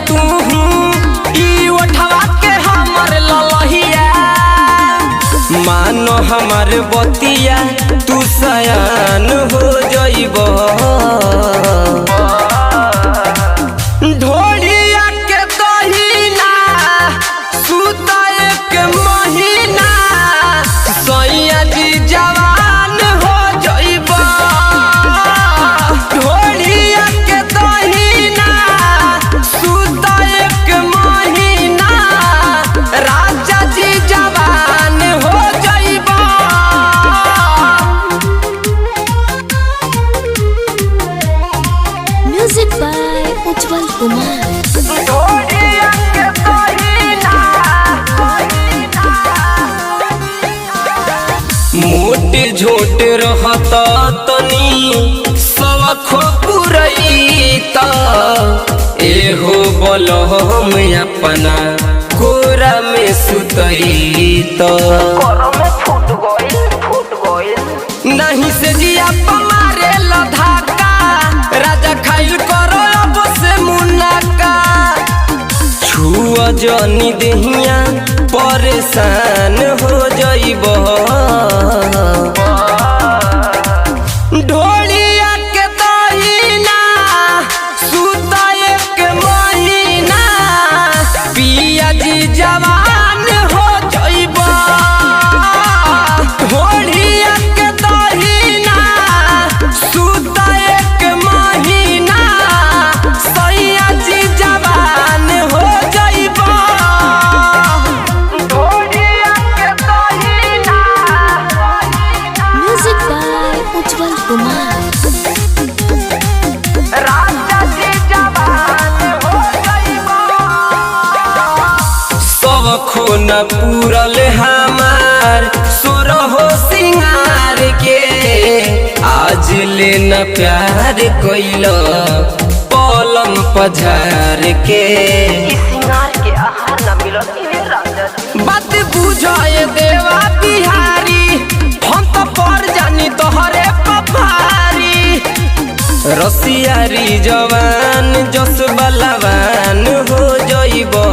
तू ई उठवा के हमर ललहिया मानो हमर बतिया तू सयान हो जइबो ढोलिया के दहिना सुता एक महीना सैया जी जवान हो जइबो ढोलिया के दहिना सुता एक महीना राजा जी जवान हो जइबो। म्यूजिक बाय उज्जवल कुमार। मोटे झोट रहता तनी सवखो पुरैता एहो बलहम अपना कोरा में सुतैता नहीं से जिया पमारे लधाका राजा खाइल करो अब से मुनाका छुआ जनी देहिया परेशान हो जइबो ढोलिया के दहिना सुता एक महीना पिया जी जवान हो जइबो ढोलिया के दहिना सुता एक महीना सैया जी जवान हो जइबो ढोलिया के दहिना। म्यूजिक बाय उज्जवल कुमार। राजा जी जवान हो जइबो सब खून पूरल हमार सोरहो सिंगार के आज लेना प्यार कोइल पलम पझार के बात बुझाए देवा बिहारी हम तो पड़ जानी तोहरे पपारी रसियारी जवान जस बलवान हो जइबो।